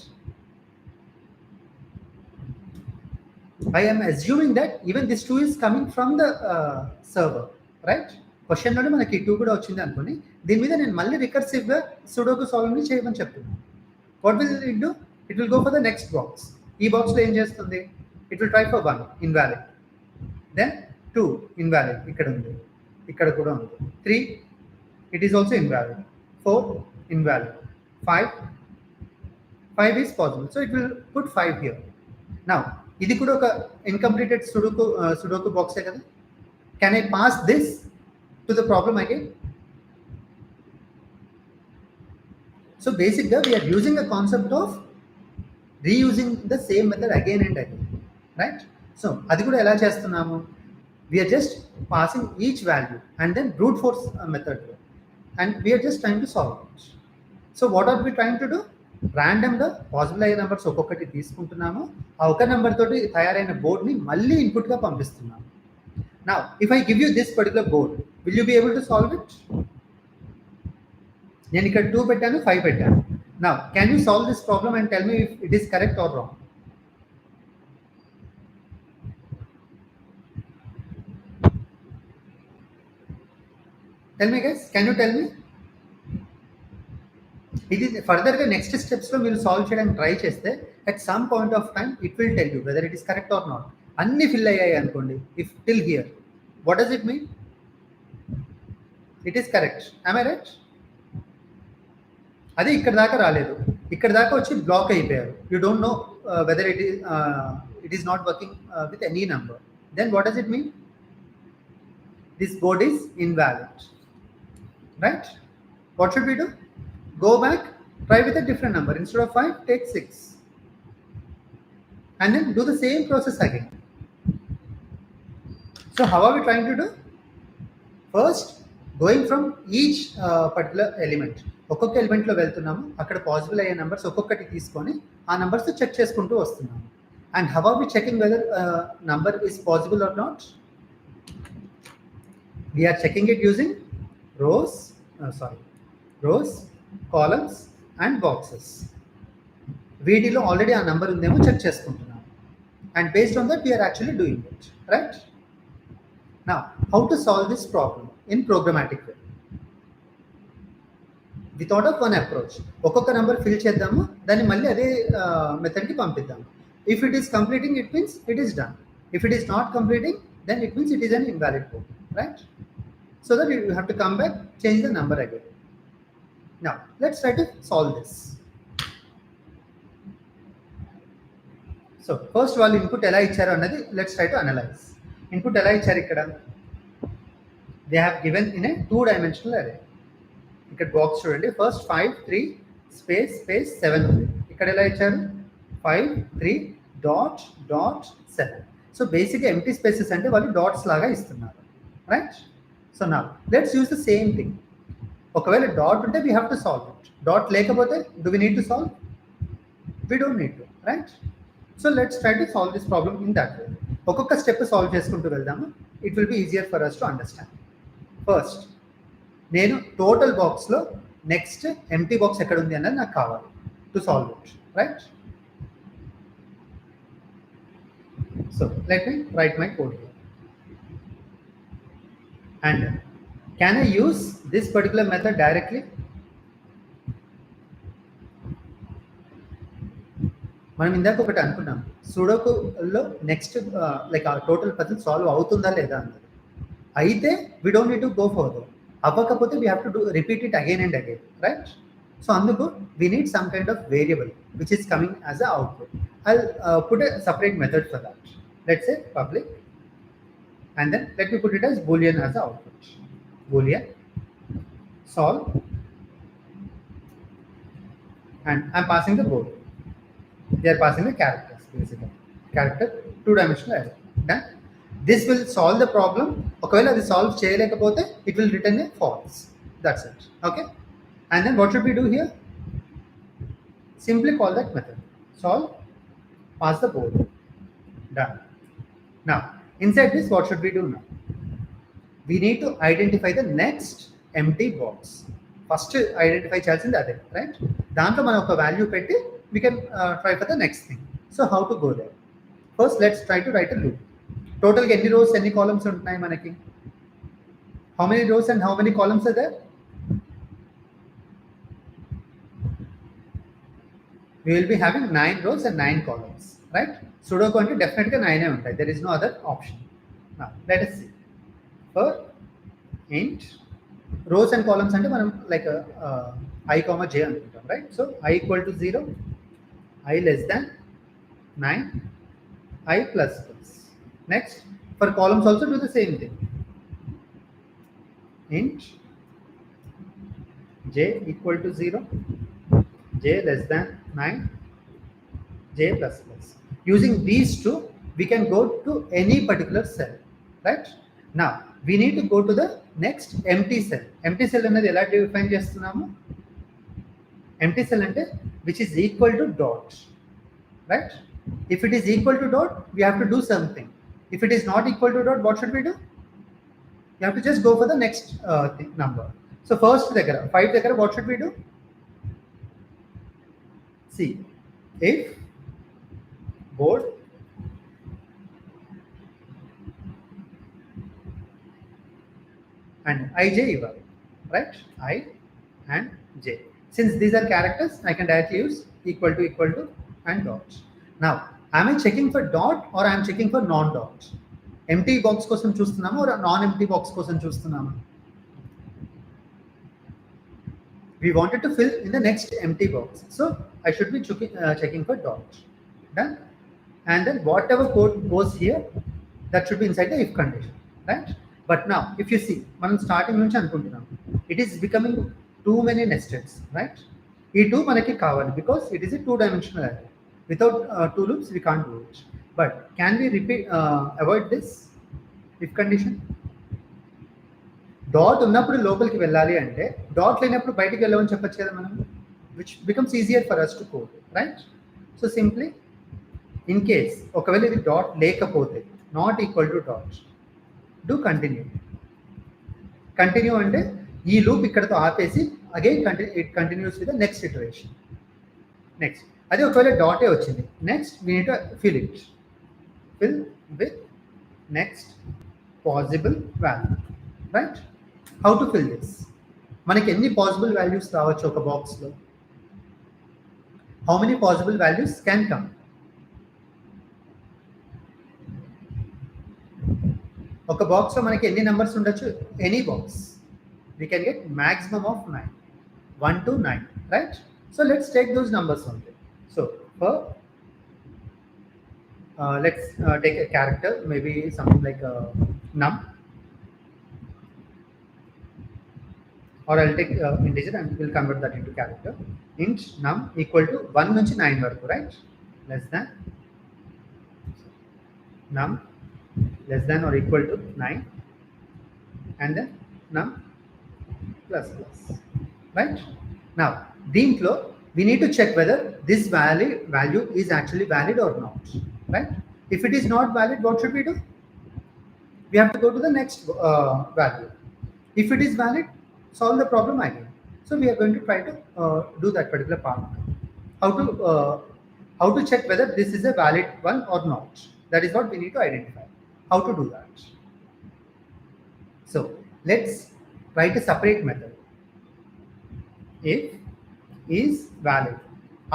I am assuming that even this 2 is coming from the server, right? Question లోనే మనకి 2 కూడా వచ్చింది అనుకోని దీని మీద నేను మళ్ళీ recursive గా సుడోకు సాల్వ్ ని చేయమని చెప్తున్నాను. What will it do? It will go for the next box. ఈ బాక్స్ లో ఏం చేస్తుంది? It will try for 1 invalid, then 2 invalid, ఇక్కడ ఉంది, ఇక్కడ కూడా ఉంది. 3 it is also invalid, 4 invalid, 5 is possible. So it will put 5 here. Now ఇది కూడా ఒక ఇన్కంప్లీటెడ్ సుడోకు బాక్సే కదా. Can I pass this to the problem again? So basically we are using a concept of reusing the same method again and again, right? So adi kuda ela chestunnamo, we are just passing each value and then brute force method, and we are just trying to solve it. So what are we trying to do? Random గా possible అయ్యే numbers ఒక్కొక్కటి తీసుకుంటున్నాము, ఆ ఒక number తోటి తయారైన board ని మళ్ళీ ఇన్పుట్ గా పంపిస్తున్నాము. Now, if I give you this particular board, will you be able to solve it? నేను ఇక్కడ 2 పెట్టాను, 5 పెట్టాను. Now, can you solve this problem and tell me if it is correct or wrong? Tell me guys, can you tell me? It is further the next steps లో మీరు solve చేయడానికి try చేస్తే at some point of time it will tell you whether it is correct or not. అన్ని fill అయ్యాయి అనుకోండి, if till here, what does it mean? It is correct. Am I right? అది ఇక్కడ దాకా రాలేదు, ఇక్కడ దాకా వచ్చి బ్లాక్ అయిపోయారు. You don't know whether it is not working with any number. Then what does it mean? This board is invalid, right? What should we do? Go back, try with a different number. Instead of 5, take 6 and then do the same process again. So how are we trying to do? First, going from each particular element, ఒక్కొక్క ఎలిమెంట్లో వెళ్తున్నాము, అక్కడ possible అయ్యే numbers ఒక్కొక్కటి తీసుకొని ఆ numbers check చేసుకుంటూ వస్తున్నాము. And how are we checking whether number is possible or not? We're checking it using rows, columns and boxes. వీటిలో ఆల్రెడీ ఆ నెంబర్ ఉందేమో చెక్ చేసుకుంటున్నాము. and based on that we are actually doing it, right? Now, how to solve this problem in programmatic way? We thought of one approach. ఒక్కొక్క number fill చేద్దాము, దాన్ని మళ్ళీ అదే మెథడ్కి పంపిద్దాము. If it is completing, it means it is done. If it is not completing, then it means it is an invalid code, right? So that you have to come back, change the number again. Now, let's try to solve this. So, first వాళ్ళు input ఎలా ఇచ్చారు అన్నది let's try to analyze. Input ఎలా ఇచ్చారు ఇక్కడ? They have given in a 2-dimensional array. ఇక్కడ box చూడండి, first 5 3 space space 7 ఉంది. ఇక్కడ ఎలా ఇచ్చారు? 5 3 డాట్ డాట్ 7. సో బేసిక్గా ఎంటీ స్పేసెస్ అంటే వాళ్ళు డాట్స్ లాగా ఇస్తున్నారు, రైట్? సో నా let's use the same thing. ఒకవేళ డాట్ ఉంటే we have to solve it. Dot లేకపోతే do we need to solve? We don't need to, right? So let's try to solve this problem in that way. ఒక్కొక్క step solve చేసుకుంటూ వెళ్దాము. It will be easier for us to understand. First నేను total బాక్స్లో next empty box ఎక్కడ ఉంది అన్నది నాకు కావాలి to solve it, right? So let me write my code here. And can I use this particular method directly? మనం ఇందాక ఒకటి అనుకున్నాం, సుడోకులో నెక్స్ట్ లైక్ ఆ టోటల్ పజిల్ సాల్వ్ అవుతుందా లేదా అన్నది. అయితే we don't need to go further. అవ్వకపోతే we have to repeat it again and again, right? So అందుకు we need some kind of variable which is coming as a output. I put a separate method for that. Let's say public, and then let me put it as boolean as the output. Boolean solve, and I'm passing the board. They are passing the characters, basically character 2-dimensional array. Done. This will solve the problem. ఒకవేళ అది solve చేయలేకపోతే it will return a false. That's it. Okay. And then what should we do here? Simply call that method. Solve, pass the board. Done. Now, inside this, what should we do now? We need to identify the next empty box. First, identify చేయాల్సింది అదే, right? దాంట్లో మనం ఒక value పెట్టి we can try for the next thing. So, how to go there? First, let's try to write a loop. Total ఎన్ని rows, ఎన్ని columns ఉంటున్నాయి మనకి? How many rows and how many columns are there? We will be having 9 rows and 9 columns, right? Sudoku అంటే డెఫినెట్గా 9 ఉంటాయి. There is no other option. Now, let us see. For int rows and columns అంటే మనం like I, j అనుకుంటాం, right? So I equal to 0, I less than 9, I plus plus. Next, for columns also do the same thing. Int j equal to 0, j less than 9, j plus plus. Using these two, we can go to any particular cell, right? Now, we need to go to the next empty cell. Empty cell అనేది ఎలా define చేస్తున్నాము? Empty cell అంటే which is equal to dot, right? If it is equal to dot, we have to do something. If it is not equal to dot, what should we do? You have to just go for the next number. So first దగ్గర 5 దగ్గర what should we do? See, if board and ij ఇవ్వాలి, right? I and j. Since these are characters, I can directly use equal to and dot. Now, am I checking for dot or I am checking for non-dot? Empty box కోసం చూస్తున్నామా or non-empty box కోసం చూస్తున్నామా? We wanted to fill in the next empty box, so I should be checking for dot. Done. And then whatever code goes here, that should be inside the if condition, right? But now, if you see, మనం starting నుంచి అనుకుంటున్నాం, it is becoming too many nesteds, right? ఈ 2 మనకి కావాలి because it is a 2-dimensional array. Without 2 loops, we can't do it. But can we avoid this if condition? Dot ఉన్నప్పుడు లోపలికి వెళ్ళాలి అంటే డాట్ లేనప్పుడు బయటికి వెళ్ళమని చెప్పచ్చు కదా మనం, which becomes easier for us to code, right? So simply, in case ఒకవేళ ఇది డాట్ లేకపోతే not equal to dot, do continue. Continue అంటే ఈ లూప్ ఇక్కడతో ఆపేసి again it continues with the next iteration. Next అదే ఒకవేళ డాటే వచ్చింది, next we need to fill it. fill with next possible value, right? How to fill this? మనకి ఎన్ని possible values రావచ్చు ఒక బాక్స్లో? How many possible values can come? ఒక బాక్స్లో మనకి ఎన్ని నెంబర్స్ ఉండొచ్చు? Any box. We can get maximum of 9. 1 to 9, right? So let's take those numbers only. So for let's take a character, maybe something like num, or I'll take integer and we'll convert that into character. Int num equal to 1 nunchi 9 varaku, right? Less than num less than or equal to 9, and then num plus plus, right? Now దీంట్లో we need to check whether this value is actually valid or not, right? If it is not valid, what should we do? We have to go to the next value. If it is valid, solve the problem again. So we are going to try to do that particular part. How to check whether this is a valid one or not? That is what we need to identify. How to do that? So let's write a separate method. If is valid,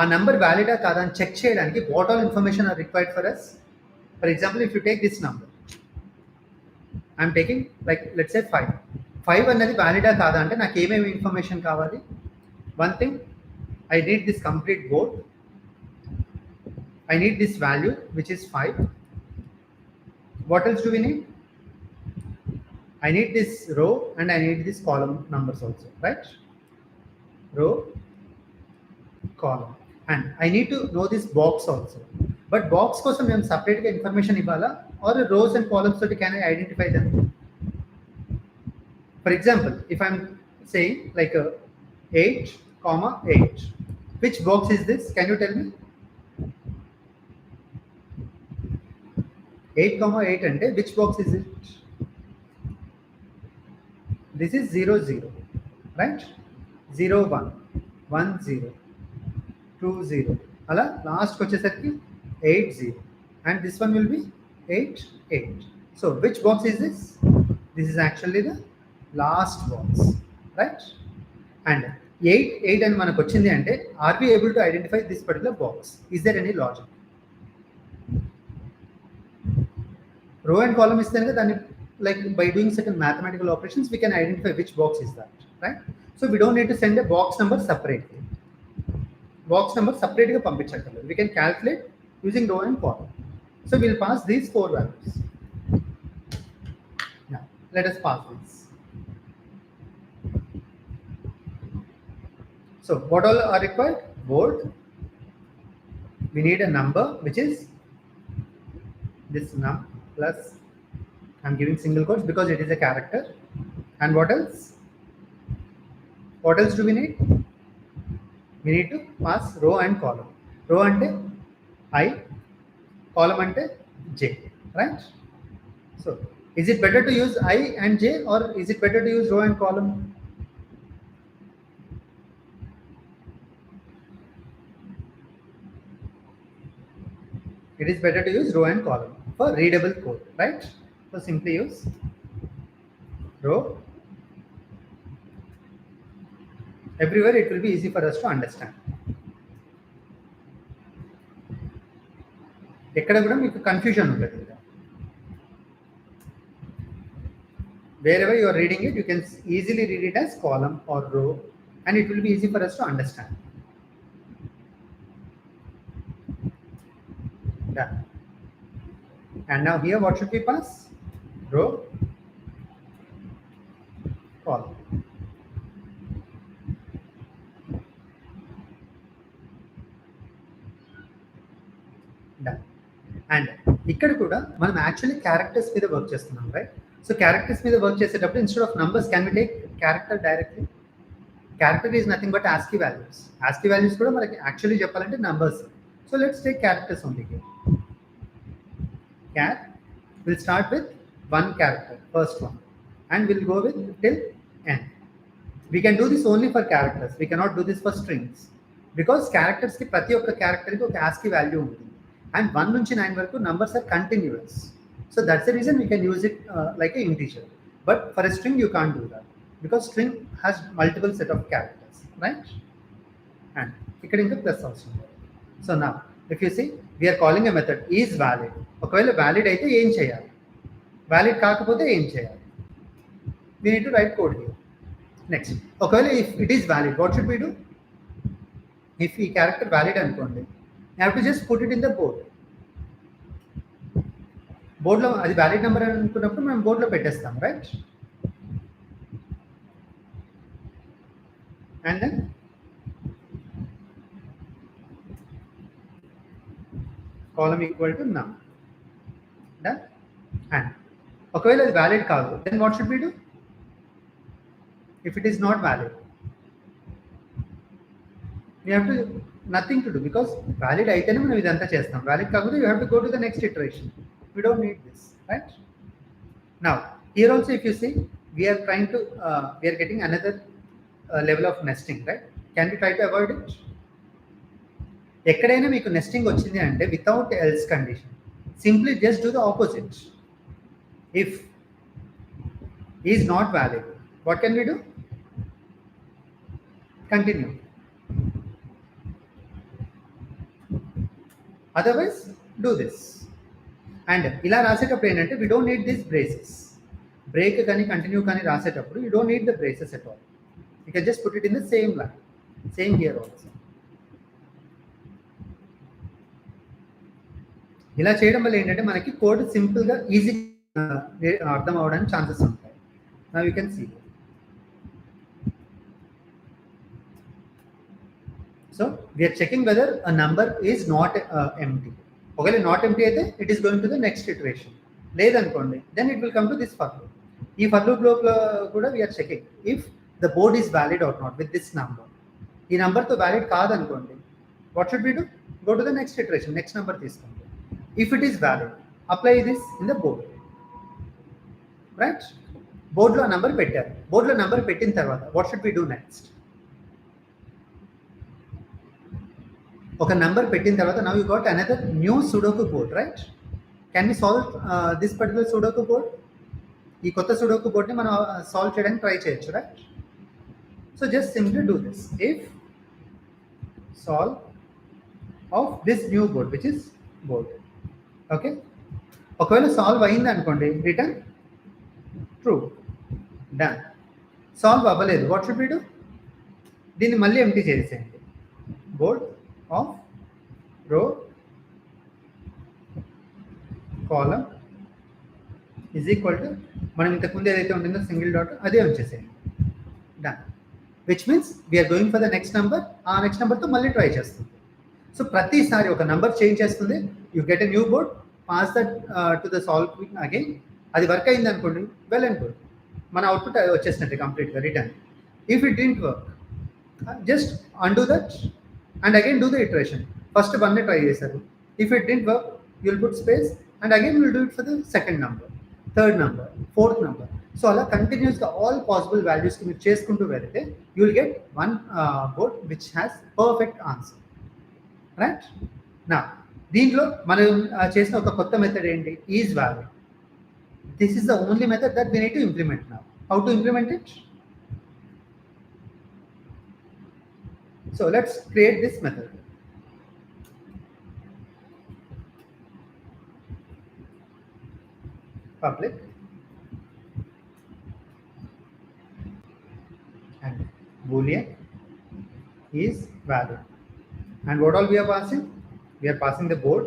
a number valid or kada ani check cheyadaniki what all information are required for us? For example, if you take this number, I am taking, like, let's say 5. 5 అన్నది వ్యాలిడా కాదా అంటే నాకు ఏమేమి information కావాలి? One thing, I need this complete board, I need this value which is 5. What else do we need? I need this row and I need this column numbers also, right? Row, column, and I need to know this box also. But box కోసం మేము separate గా information ఇవ్వాలా, or rows and columns తోటి can I identify them? For example, if I'm saying like 8, 8, which box is this? Can you tell me? 8, 8 అంటే which box is it? This is 0, 0, right? 0, 1, 1, 0, 2, 0. అలా లాస్ట్కి వచ్చేసరికి 8, 0, and this one will be 8, 8. So which box is this? This is actually the last box, right? And 8, 8 అని మనకు వచ్చింది అంటే are we able to identify this particular box? Is there any logic? Row and column is then దాన్ని, like, by doing certain mathematical operations we can identify which box is that, right? So we don't need to send a box number separately. Box number separate గా పంపించక్కర్లేదు. We can calculate using row and column. So we'll pass these 4 values. Now let us pass this. So what all are required? Board. We need a number which is this num plus, I'm giving single quotes because it is a character. And what else? What else do we need? We need to pass row and column. Row ante I, column ante j, right? So is it better to use I and j, or is it better to use row and column? It is better to use row and column for readable code, right? So simply use row. Everywhere it will be easy for us to understand. ఎక్కడ కూడా మీకు confusion ఉండదు. Wherever you are reading it, you can easily read it as column or row, and it will be easy for us to understand. Done. And now here what should we pass? Row, column. Done. And ఇక్కడ కూడా మనం actually characters మీద work చేస్తున్నాం, right? So characters మీద work చేసేటప్పుడు instead of numbers can we take character directly. Character is nothing but ASCII values. ASCII values కూడా మనకి actually చెప్పాలంటే numbers. So let's take characters only here. Char will start with one character, first one, and we'll go with till n. We can do this only for characters. We cannot do this for strings because characters ki prati okka character ki oka ASCII value ఉంటుంది. and 1 నుంచి 9 వరకు numbers are continuous. So that's the reason we can use it like a integer. But for a string you can't do that because string has multiple set of characters, right? And ఇక్కడ ఇంకా plus అవసరం లేదు. So now if you see we are calling a method is valid. ఒకవేళ valid అయితే ఏం చేయాలి, valid కాకపోతే ఏం చేయాలి, we need to write code here. Next, ఒకవేళ if it is valid, what should we do? If ఈ character valid అనుకోండి, you have to just put it in the board. బోర్డులో అది వ్యాలిడ్ నెంబర్ అనుకున్నప్పుడు మనం బోర్డులో పెట్టేస్తాం, right? And then column equal to num. Done. And ఒకవేళ అది వ్యాలిడ్ కాదు, then what should we do? If it is not valid, we have to nothing to do because valid అయితేనే మనం ఇదంతా చేస్తాం. వ్యాలిడ్ కాకపోతే you have to go to the next iteration. We don't need this, right? Now here also if you see we are trying to we are getting another level of nesting, right? Can we try to avoid it? ఎక్కడైనా మీకు nesting వచ్చింది అంటే without else condition simply just do the opposite. If is not valid, what can we do? Continue. Otherwise do this. And ఇలా రాసేటప్పుడు ఏంటంటే we don't need this braces. Break కానీ continue కానీ రాసేటప్పుడు you don't need the braces at all. You can just put it in the same line. Same here also. ఇలా చేయడం వల్ల ఏంటంటే మనకి కోడ్ సింపుల్గా ఈజీగా అర్థం అవ్వడానికి ఛాన్సెస్ ఉంటాయి. Now you can see. So we are checking whether a number is not empty. ఒకవేళ నాట్ ఎంటీ అయితే it is going to the next iteration. లేదనుకోండి then it will come to this for loop. ఈ for loop లోపల కూడా we are checking if the board is valid or not with this number. ఈ నెంబర్తో valid కాదనుకోండి, what should be do? Go to the next iteration, next number తీసుకోండి. If it is valid apply this in the board, right? బోర్డులో number పెట్టారు. బోర్డులో number పెట్టిన తర్వాత what should be do next? ఒక నెంబర్ పెట్టిన తర్వాత now you got another new sudoku code, right? Can we solve this particular sudoku code? ఈ కొత్త సుడోకు కోడ్ని మనం సాల్వ్ చేయడానికి ట్రై చేయొచ్చు, right? So just simply do this. If solve of this new board which is board. Okay, ఒకవేళ solve అయింది అనుకోండి, return true. Done. Solve అవ్వలేదు, వాట్ షుడ్ వి డూ? దీన్ని మళ్ళీ ఎంటీ చేసేయండి. Board of row column is equal to మనం ఇంతకుముందు ఏదైతే ఉంటుందో సింగిల్ డాట్ అదే వచ్చేసేయండి. Done. Which means we're going for the next number. ఆ నెక్స్ట్ నెంబర్తో మళ్ళీ ట్రై చేస్తుంది. సో ప్రతిసారి ఒక నెంబర్ చేంజ్ చేస్తుంది. You get a new board, pass that to the solve again. అది వర్క్ అయింది అనుకోండి, వెల్ అండ్ గుడ్, మన అవుట్పుట్ వచ్చేసినట్టు కంప్లీట్గా return. If it didn't work, just undo that and again do the iteration. First one try చేశారు. If it didn't work, you'll put space and again you'll do it for the second number, third number, fourth number. So అలా కంటిన్యూస్గా all possible వాల్యూస్కి మీరు చేసుకుంటూ వెళ్తే you will get one board which has perfect answer, right? Now దీంట్లో మనం చేసిన ఒక కొత్త మెథడ్ ఏంటి? Is valid. This is the only method that we need to implement now. How to implement it? So let's create this method. Public and boolean is valid. And what all we are passing? We are passing the board,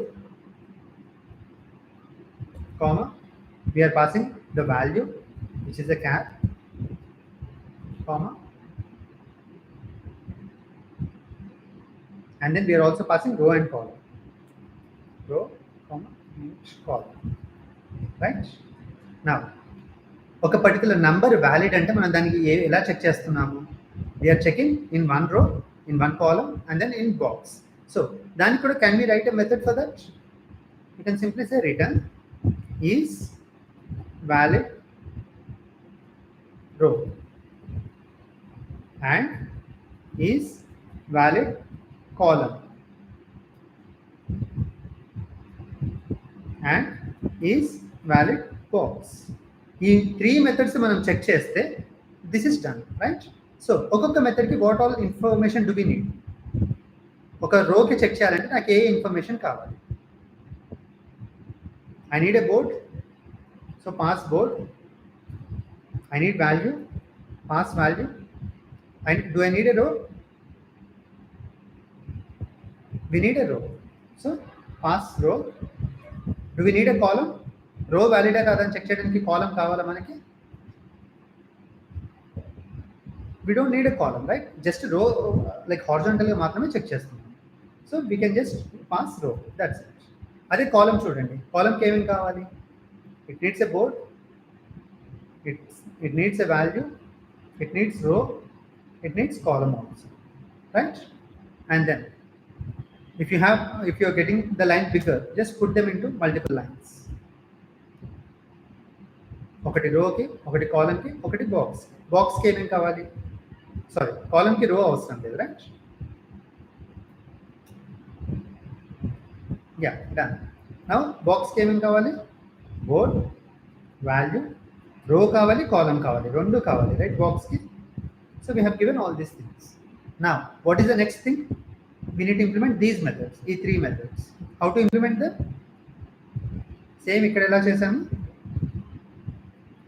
comma, we are passing the value which is a cat, comma, and then we are also passing row and column. Row, comma, column. Right? Now, ఒక particular number valid అంటే మనం దానికి ఎలా check చేస్తున్నాము? We're checking in one row, in one column and then in box. So దానికి కూడా can we write a method for that? You can simply say return is valid row and is valid column. and is valid box. ఈ 3 methods మనం check చేస్తే this is done, right? So ఒక్కొక్క మెథడ్కి what all information do we need? ఒక రోకి check చేయాలంటే నాకు ఏ ఇన్ఫర్మేషన్ కావాలి? I need a board, so pass board. I need value, pass value. Do I need a row? We need a row, so pass row. Do we need a column? Row valid కాదని check చేయడానికి కాలం కావాలా మనకి? We don't need a column, right? Just row like horizontal గా మాత్రమే check చేస్తున్నాం. So we can just pass row, that's it. అదే కాలం చూడండి, కాలంకి ఏమేమి కావాలి? It needs a board, it needs a value, it needs row, it needs column also, right? And then if you are getting the line bigger, just put them into multiple lines. ఒకటి రోకి, ఒకటి కాలంకి, ఒకటి బాక్స్కి ఏమేమి కావాలి? Sorry, కాలంకి రో అవసరం లేదు, రైట్? Yeah, done. నౌ బాక్స్కి ఏమేమి కావాలి? బోర్డ్, వాల్యూ, రో కావాలి, కాలం కావాలి, రెండు కావాలి, రైట్? బాక్స్కి. So we have given all these things. Now what is the next thing? We need to implement these methods, ఈ 3 methods. How to implement them? Same ఇక్కడ ఎలా చేసాము?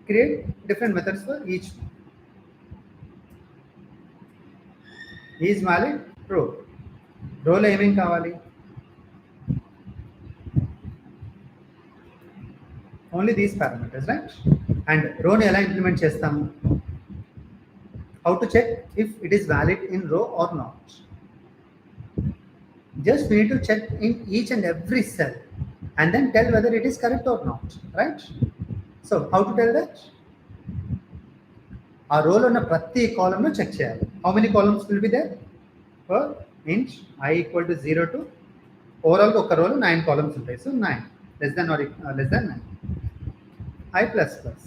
Create different methods for each one. Is valid row. రోలో ఏమేమి కావాలి? Only these parameters, right? And row ని ఎలా implement చేస్తాము? How to check if it is valid in row or not? Just we need to check in each and every cell and then tell whether it is correct or not, right? So how to tell that? ఆ రోలో ఉన్న ప్రతి కాలంలో check చేయాలి. How many columns will be there? For int I equal to 0 to ఓవరాల్గా ఒక రోలో 9 columns ఉంటాయి. So 9 less than 9 I plus plus,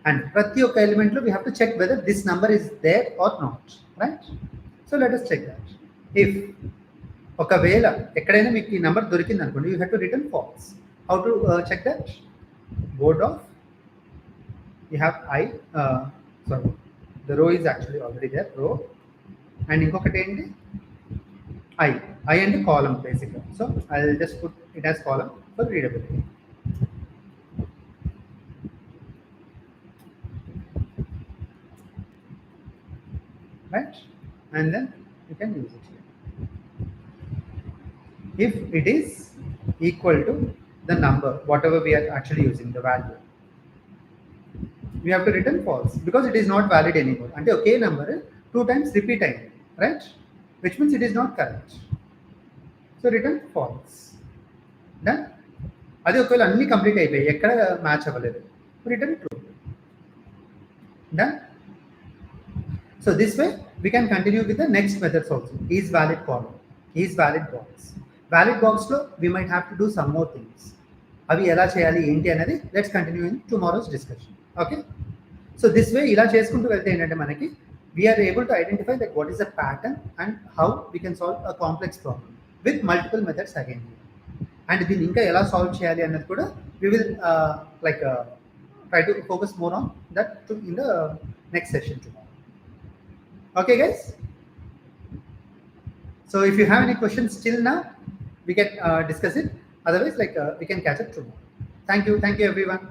and ప్రతి ఒక్క ఎలిమెంట్లో we have to check whether this number is there or not, right? So let us check that. If ఒకవేళ ఎక్కడైనా మీకు ఈ నెంబర్ దొరికింది అనుకోండి, you have to return false. How to check that? Board of you have sorry the row is actually already there, row. And ఇంకొకటి ఏంటి? I అంటే column బేసిక్గా. So I will just put it as column for readability. Right? And then you can use it. If it is equal to the number, whatever we are actually using, the value, we have to return false because it is not valid anymore. Ante okay number 2 times repeat ayindi, right? Which means it is not correct. So return false. Done. Adi okavela anni complete ayipayi, ekkada match avaledu, return true. Done. So this way we can continue with the next methods also. Is valid column, is valid box. Valid boxలో we might have to do some more things. అవి ఎలా చేయాలి ఏంటి అనేది let's continue in tomorrow's discussion. Okay? So this way ఇలా చేసుకుంటూ వెళ్తే ఏంటంటే మనకి we're able to identify that what is a pattern and how we can solve a complex problem with multiple methods again. And దీన్ని ఇంకా ఎలా solve చేయాలి అన్నది కూడా we will try to focus more on that in the next session tomorrow. Okay guys? So if you have any questions till now, we can discuss it. Otherwise we can catch up tomorrow. Thank you everyone.